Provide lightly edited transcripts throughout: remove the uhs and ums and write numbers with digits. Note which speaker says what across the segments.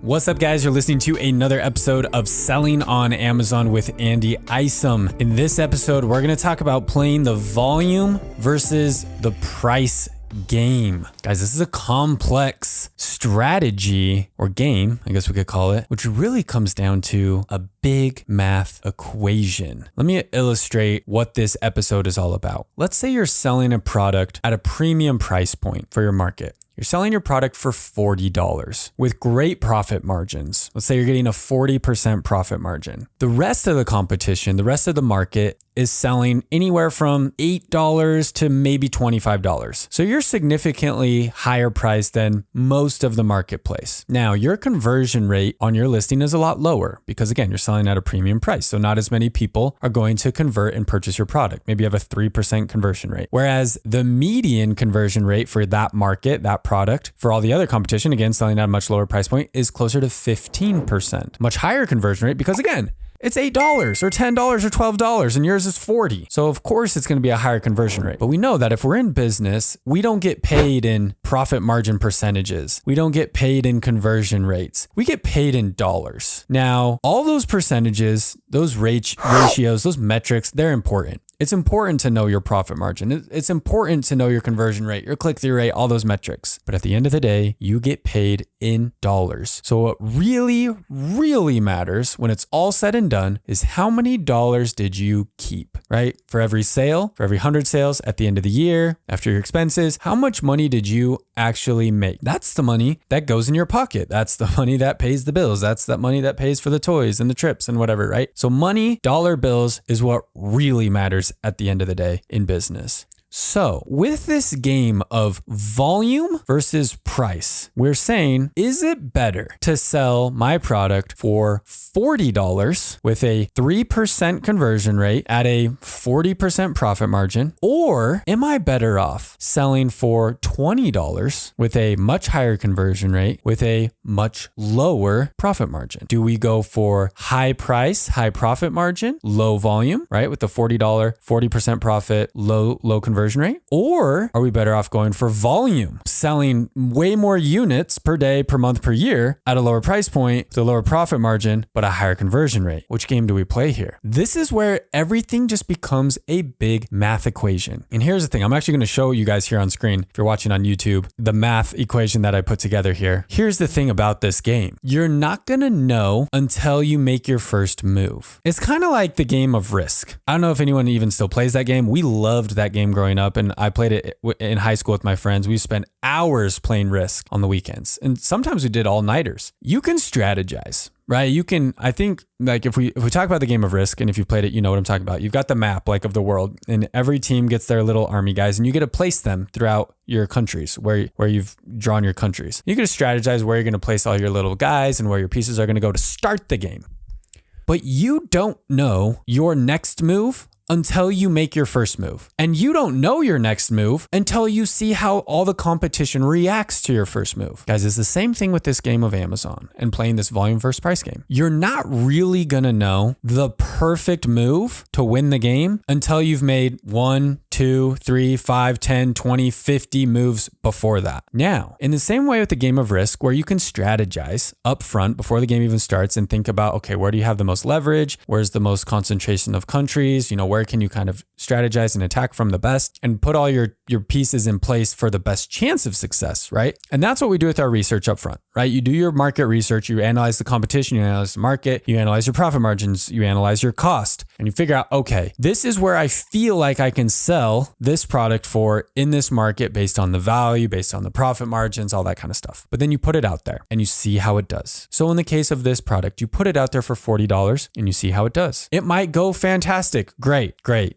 Speaker 1: What's up, guys? You're listening to another episode of Selling on Amazon with Andy Isom. In this episode, we're going to talk about playing the volume versus the price game. Guys, this is a complex strategy or game, I guess we could call it, which really comes down to a big math equation. Let me illustrate what this episode is all about. Let's say you're selling a product at a premium price point for your market. You're selling your product for $40 with great profit margins. Let's say you're getting a 40% profit margin. The rest of the competition, the rest of the market is selling anywhere from $8 to maybe $25. So you're significantly higher priced than most of the marketplace. Now, your conversion rate on your listing is a lot lower because, again, you're selling at a premium price. So not as many people are going to convert and purchase your product. Maybe you have a 3% conversion rate. Whereas the median conversion rate for that market, that product, for all the other competition, again, selling at a much lower price point, is closer to 15%. Much higher conversion rate because, again, it's $8 or $10 or $12 and yours is $40. So of course it's going to be a higher conversion rate. But we know that if we're in business, we don't get paid in profit margin percentages. We don't get paid in conversion rates. We get paid in dollars. Now, all those percentages, those ratios, those metrics, they're important. It's important to know your profit margin. It's important to know your conversion rate, your click-through rate, all those metrics. But at the end of the day, you get paid in dollars. So what really matters when it's all said and done is how many dollars did you keep, right? For every sale, for every 100 sales at the end of the year, after your expenses, how much money did you actually make? That's the money that goes in your pocket. That's the money that pays the bills. That's that money that pays for the toys and the trips and whatever, right? So money, dollar bills is what really matters at the end of the day in business. So with this game of volume versus price, we're saying, is it better to sell my product for $40 with a 3% conversion rate at a 40% profit margin? Or am I better off selling for $20 with a much higher conversion rate with a much lower profit margin? Do we go for high price, high profit margin, low volume, right? With the $40, 40% profit, low conversion rate? Or are we better off going for volume, selling way more units per day, per month, per year at a lower price point with a lower profit margin, but a higher conversion rate? Which game do we play here? This is where everything just becomes a big math equation. And here's the thing. I'm actually going to show you guys here on screen, if you're watching on YouTube, the math equation that I put together here. Here's the thing about this game. You're not going to know until you make your first move. It's kind of like the game of Risk. I don't know if anyone even still plays that game. We loved that game growing up, and I played it in high school with my friends. We spent hours playing Risk on the weekends, and sometimes we did all-nighters. You can strategize, right? You can, I think, like if we talk about the game of Risk, and if you played it, you know what I'm talking about. You've got the map like of the world, and every team gets their little army guys, and you get to place them throughout your countries where you've drawn your countries. You get to strategize where you're going to place all your little guys and where your pieces are going to go to start the game. But you don't know your next move until you make your first move. And you don't know your next move until you see how all the competition reacts to your first move. Guys, it's the same thing with this game of Amazon and playing this volume versus price game. You're not really gonna know the perfect move to win the game until you've made 1, 2, 3, 5, 10, 20, 50 moves before that. Now, in the same way with the game of Risk, where you can strategize up front before the game even starts and think about, okay, where do you have the most leverage? Where's the most concentration of countries? Where can you kind of strategize and attack from the best and put all your pieces in place for the best chance of success, right? And that's what we do with our research up front, right? You do your market research, you analyze the competition, you analyze the market, you analyze your profit margins, you analyze your cost, and you figure out, okay, this is where I feel like I can sell this product for in this market based on the value, based on the profit margins, all that kind of stuff. But then you put it out there and you see how it does. So in the case of this product, you put it out there for $40 and you see how it does. It might go fantastic. Great.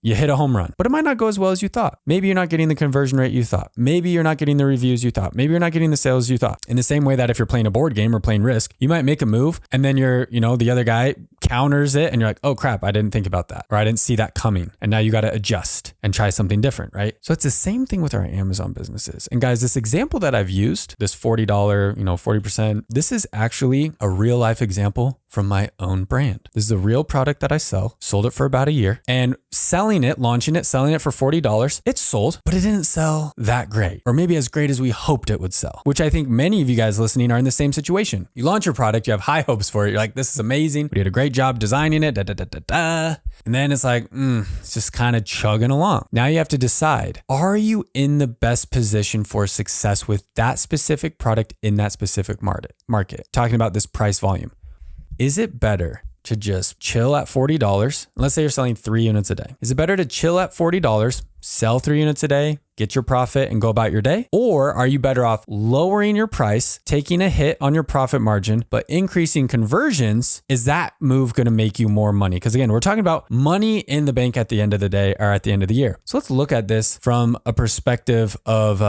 Speaker 1: You hit a home run, but it might not go as well as you thought. Maybe you're not getting the conversion rate you thought. Maybe you're not getting the reviews you thought. Maybe you're not getting the sales you thought. In the same way that if you're playing a board game or playing Risk, you might make a move and then the other guy counters it and you're like, oh crap, I didn't think about that, or I didn't see that coming. And now you got to adjust and try something different, right? So it's the same thing with our Amazon businesses. And guys, this example that I've used, this $40, 40%, this is actually a real life example from my own brand. This is a real product that I sell, sold it for about a year, and selling it, launching it, selling it for $40. It sold, but it didn't sell that great, or maybe as great as we hoped it would sell, which I think many of you guys listening are in the same situation. You launch your product, you have high hopes for it. You're like, this is amazing. We did a great job designing it, And then it's like, it's just kind of chugging along. Now you have to decide, are you in the best position for success with that specific product in that specific market? Talking about this price volume. Is it better to just chill at $40? Let's say you're selling 3 units a day. Is it better to chill at $40, sell 3 units a day, get your profit and go about your day? Or are you better off lowering your price, taking a hit on your profit margin, but increasing conversions? Is that move going to make you more money? Because again, we're talking about money in the bank at the end of the day or at the end of the year. So let's look at this from a perspective of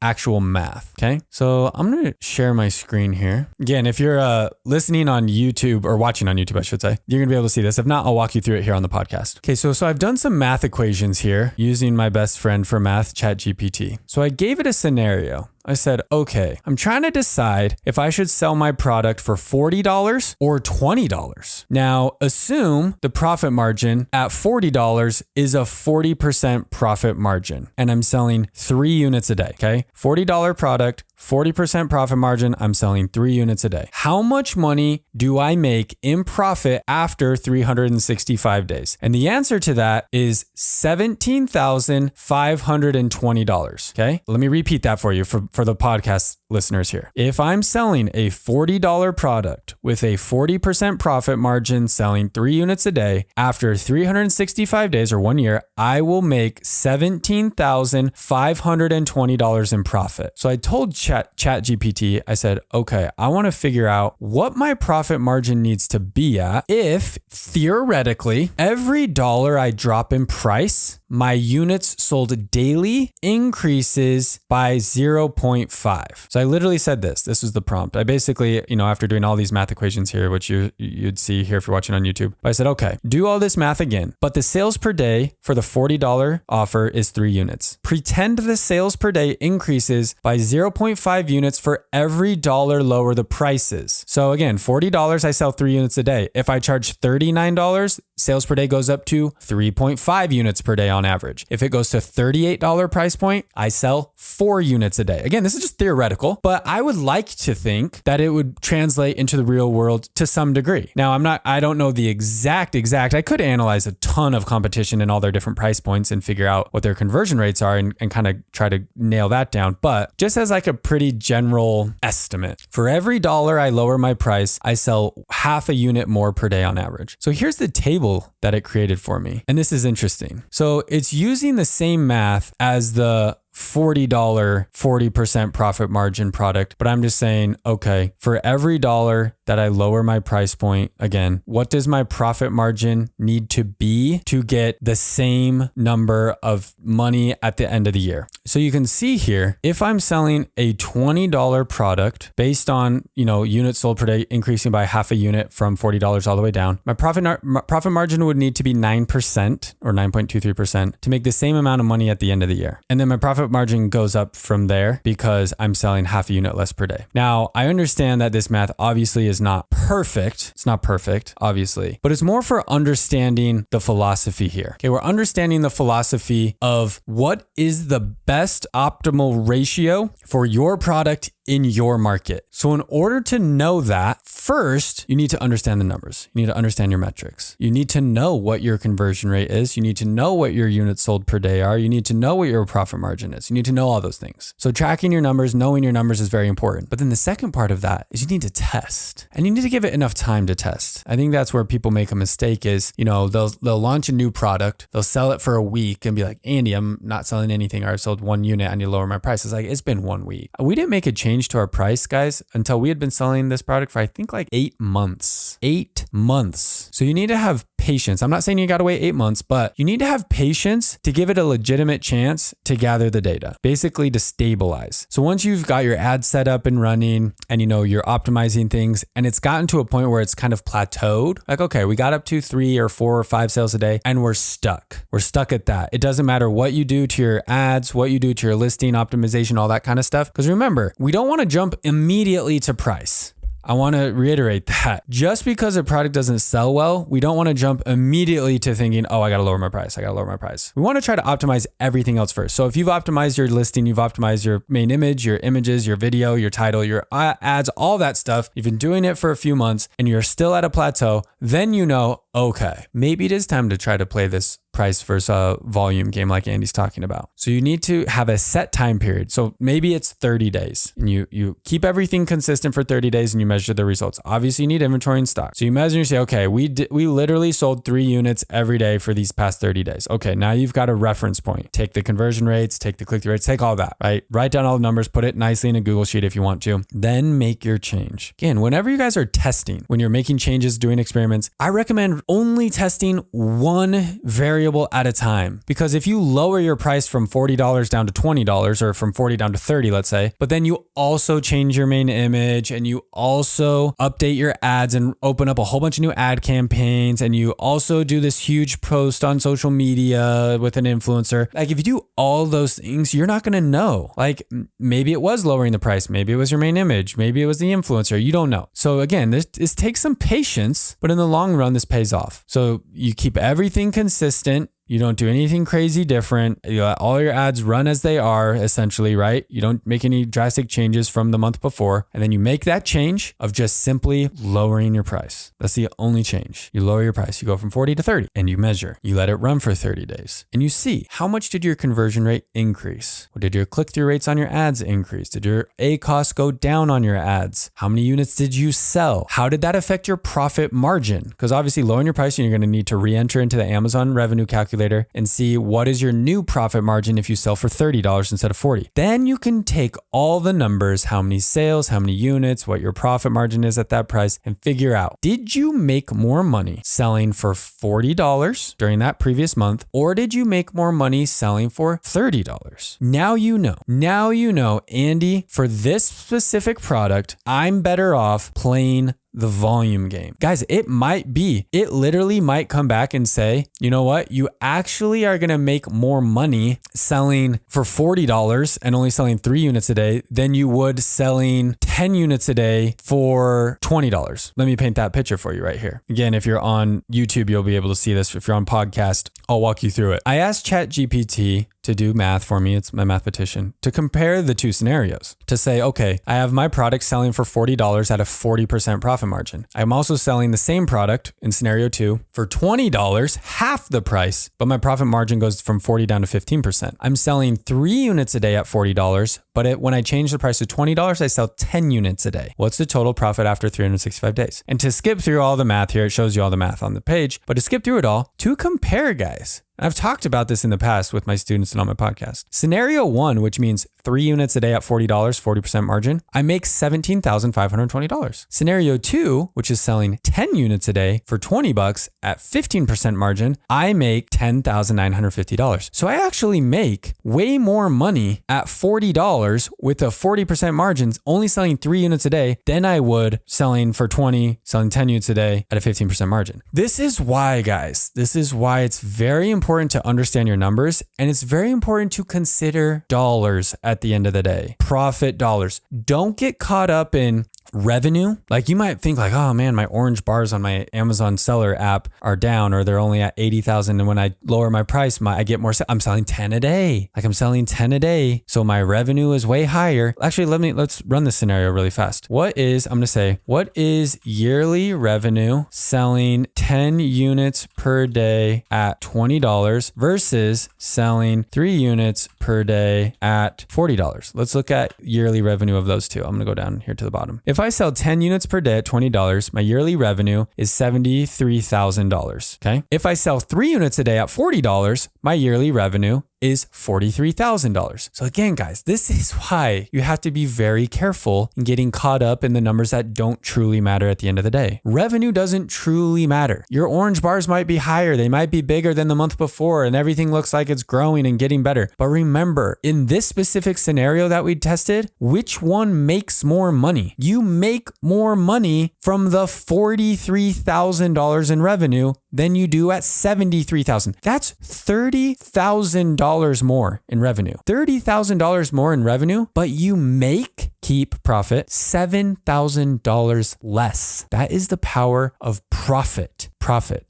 Speaker 1: actual math. Okay. So I'm going to share my screen here. Again, if you're listening on YouTube or watching on YouTube, I should say, you're going to be able to see this. If not, I'll walk you through it here on the podcast. Okay. So I've done some math equations here using my best friend for math, ChatGPT. So I gave it a scenario. I said, okay, I'm trying to decide if I should sell my product for $40 or $20. Now, assume the profit margin at $40 is a 40% profit margin, and I'm selling 3 units a day, okay? $40 product, 40% profit margin, I'm selling 3 units a day. How much money do I make in profit after 365 days? And the answer to that is $17,520, okay? Let me repeat that for you for the podcast listeners here. If I'm selling a $40 product with a 40% profit margin, selling 3 units a day, after 365 days or 1 year, I will make $17,520 in profit. So I told ChatGPT, I said, okay, I want to figure out what my profit margin needs to be at if theoretically every dollar I drop in price, my units sold daily increases by 0.5. So I literally said this. This was the prompt. I basically, after doing all these math equations here, which you'd see here if you're watching on YouTube, I said, okay, do all this math again, but the sales per day for the $40 offer is 3 units. Pretend the sales per day increases by 0.5 units for every dollar lower the prices. So again, $40, I sell 3 units a day. If I charge $39, sales per day goes up to 3.5 units per day on average. If it goes to $38 price point, I sell 4 units a day. Again, this is just theoretical, but I would like to think that it would translate into the real world to some degree. Now, I don't know the exact, I could analyze a ton of competition and all their different price points and figure out what their conversion rates are and kind of try to nail that down. But just as like a pretty general estimate, for every dollar I lower my price, I sell half a unit more per day on average. So here's the table that it created for me. And this is interesting. So it's using the same math as the $40, 40% profit margin product. But I'm just saying, okay, for every dollar that I lower my price point, again, what does my profit margin need to be to get the same number of money at the end of the year? So you can see here, if I'm selling a $20 product based on, units sold per day increasing by half a unit from $40 all the way down, my profit margin would need to be 9% or 9.23% to make the same amount of money at the end of the year. And then my profit margin goes up from there because I'm selling half a unit less per day. Now, I understand that this math obviously is not perfect. It's not perfect, obviously, but it's more for understanding the philosophy here. Okay, we're understanding the philosophy of what is the best optimal ratio for your product in your market. So in order to know that, first, you need to understand the numbers. You need to understand your metrics. You need to know what your conversion rate is. You need to know what your units sold per day are. You need to know what your profit margin is. You need to know all those things. So tracking your numbers, knowing your numbers is very important. But then the second part of that is you need to test, and you need to give it enough time to test. I think that's where people make a mistake is, they'll launch a new product, they'll sell it for a week and be like, Andy, I'm not selling anything, or I sold 1 unit, I need to lower my price. It's like, it's been 1 week. We didn't make a change to our price, guys, until we had been selling this product for I think like 8 months. 8 months. So you need to have patience. I'm not saying you got to wait 8 months, but you need to have patience to give it a legitimate chance to gather the data, basically to stabilize. So once you've got your ad set up and running and you're optimizing things and it's gotten to a point where it's kind of plateaued, like, okay, we got up to 3 or 4 or 5 sales a day and we're stuck. We're stuck at that. It doesn't matter what you do to your ads, what you do to your listing optimization, all that kind of stuff. Because remember, we don't want to jump immediately to price. I want to reiterate that just because a product doesn't sell well, we don't want to jump immediately to thinking, oh, I got to lower my price. We want to try to optimize everything else first. So if you've optimized your listing, you've optimized your main image, your images, your video, your title, your ads, all that stuff, you've been doing it for a few months and you're still at a plateau, then you know, okay, maybe it is time to try to play this price versus volume game like Andy's talking about. So you need to have a set time period. So maybe it's 30 days and you keep everything consistent for 30 days and you measure the results. Obviously you need inventory in stock. So you measure and you say, okay, we literally sold 3 units every day for these past 30 days. Okay, now you've got a reference point. Take the conversion rates, take the click-through rates, take all that, right? Write down all the numbers, put it nicely in a Google Sheet if you want to. Then make your change. Again, whenever you guys are testing, when you're making changes, doing experiments, I recommend only testing one variable at a time. Because if you lower your price from $40 down to $20 or from 40 down to 30, let's say, but then you also change your main image and you also update your ads and open up a whole bunch of new ad campaigns and you also do this huge post on social media with an influencer. Like if you do all those things, you're not going to know. Like maybe it was lowering the price. Maybe it was your main image. Maybe it was the influencer. You don't know. So again, this takes some patience, but in the long run, this pays off. So you keep everything consistent. You don't do anything crazy different. You let all your ads run as they are, essentially, right? You don't make any drastic changes from the month before. And then you make that change of just simply lowering your price. That's the only change. You lower your price. You go from 40 to 30 and you measure. You let it run for 30 days and you see how much did your conversion rate increase? Or did your click-through rates on your ads increase? Did your ACoS go down on your ads? How many units did you sell? How did that affect your profit margin? Because obviously lowering your price, you're going to need to re-enter into the Amazon revenue calculator and see what is your new profit margin if you sell for $30 instead of 40. Then you can take all the numbers, how many sales, how many units, what your profit margin is at that price, and figure out, did you make more money selling for $40 during that previous month, or did you make more money selling for $30? Now you know. Now you know, Andy, for this specific product, I'm better off playing the volume game. Guys, it literally might come back and say, you know what? You actually are going to make more money selling for $40 and only selling 3 units a day than you would selling 10 units a day for $20. Let me paint that picture for you right here. Again, if you're on YouTube, you'll be able to see this. If you're on podcast, I'll walk you through it. I asked ChatGPT to do math for me. It's my mathematician to compare the two scenarios to say, okay, I have my product selling for $40 at a 40% profit margin. I'm also selling the same product in scenario 2 for $20, half the price, but my profit margin goes from 40 down to 15%. I'm selling 3 units a day at $40, but when I change the price to $20, I sell 10 units a day. What's the total profit after 365 days? And to skip through all the math here, it shows you all the math on the page, but to skip through it all, to compare, guys, I've talked about this in the past with my students and on my podcast. Scenario 1, which means 3 units a day at $40, 40% margin, I make $17,520. Scenario 2, which is selling 10 units a day for $20 at 15% margin, I make $10,950. So I actually make way more money at $40 with a 40% margins, only selling 3 units a day than I would selling for 20, selling 10 units a day at a 15% margin. This is why, guys, it's very important to understand your numbers, and it's very important to consider dollars at the end of the day. Profit dollars. Don't get caught up in revenue. Like you might think like, oh man, my orange bars on my Amazon seller app are down, or they're only at 80,000. And when I lower my price, I get more. I'm selling 10 a day. Like I'm selling 10 a day. So my revenue is way higher. Actually, let's run this scenario really fast. What is yearly revenue selling 10 units per day at $20 versus selling 3 units per day at $40? Let's look at yearly revenue of those two. I'm going to go down here to the bottom. If I sell 10 units per day at $20, my yearly revenue is $73,000. Okay. If I sell 3 units a day at $40, my yearly revenue is $43,000. So again, guys, this is why you have to be very careful in getting caught up in the numbers that don't truly matter at the end of the day. Revenue doesn't truly matter. Your orange bars might be higher. They might be bigger than the month before and everything looks like it's growing and getting better. But remember, in this specific scenario that we tested, which one makes more money? You make more money from the $43,000 in revenue than you do at $73,000. That's $30,000 $30,000 more in revenue. $30,000 more in revenue, but you keep profit $7,000 less. That is the power of profit.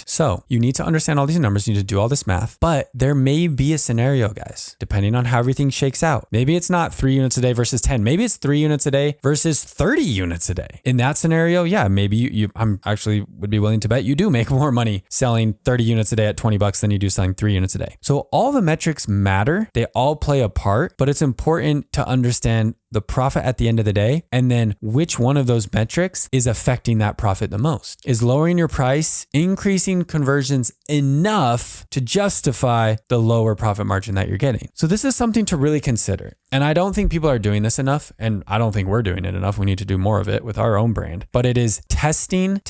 Speaker 1: So you need to understand all these numbers. You need to do all this math, but there may be a scenario, guys, depending on how everything shakes out. Maybe it's not 3 units a day versus 10. Maybe it's 3 units a day versus 30 units a day. In that scenario, yeah, maybe I'm actually would be willing to bet you do make more money selling 30 units a day at $20 than you do selling 3 units a day. So all the metrics matter. They all play a part, but it's important to understand the profit at the end of the day, and then which one of those metrics is affecting that profit the most. Is lowering your price increasing conversions enough to justify the lower profit margin that you're getting? So this is something to really consider. And I don't think people are doing this enough, and I don't think we're doing it enough. We need to do more of it with our own brand, but it is testing.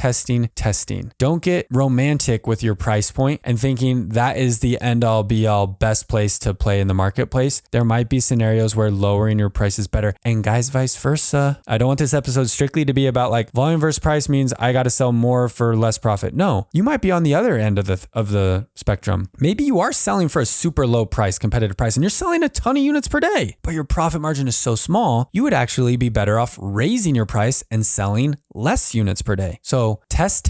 Speaker 1: Don't get romantic with your price point and thinking that is the end all be all best place to play in the marketplace. There might be scenarios where lowering your price is better. And guys, vice versa. I don't want this episode strictly to be about like volume versus price means I got to sell more for less profit. No, you might be on the other end of the spectrum. Maybe you are selling for a super low price, competitive price, and you're selling a ton of units per day, but your profit margin is so small, you would actually be better off raising your price and selling less units per day. So test.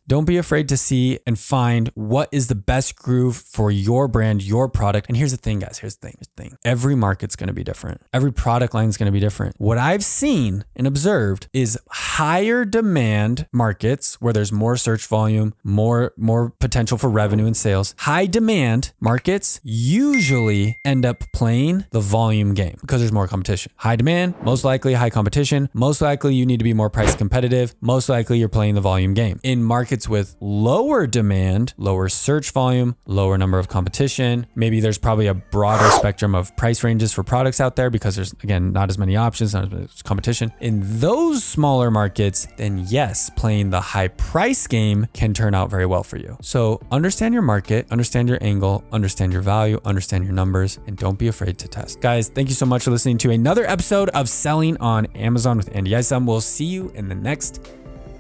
Speaker 1: Don't be afraid to see and find what is the best groove for your brand, your product. And here's the thing, guys. Here's the thing. Every market's going to be different. Every product line is going to be different. What I've seen and observed is higher demand markets where there's more search volume, more potential for revenue and sales. High demand markets usually end up playing the volume game because there's more competition. High demand, most likely high competition. Most likely you need to be more price competitive. Most likely you're playing the volume game. In markets with lower demand, lower search volume, lower number of competition, maybe there's probably a broader spectrum of price ranges for products out there because there's, again, not as many options, not as much competition. In those smaller markets, then yes, playing the high price game can turn out very well for you. So understand your market, understand your angle, understand your value, understand your numbers, and don't be afraid to test. Guys, thank you so much for listening to another episode of Selling on Amazon with Andy Isom. We'll see you in the next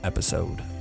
Speaker 1: episode.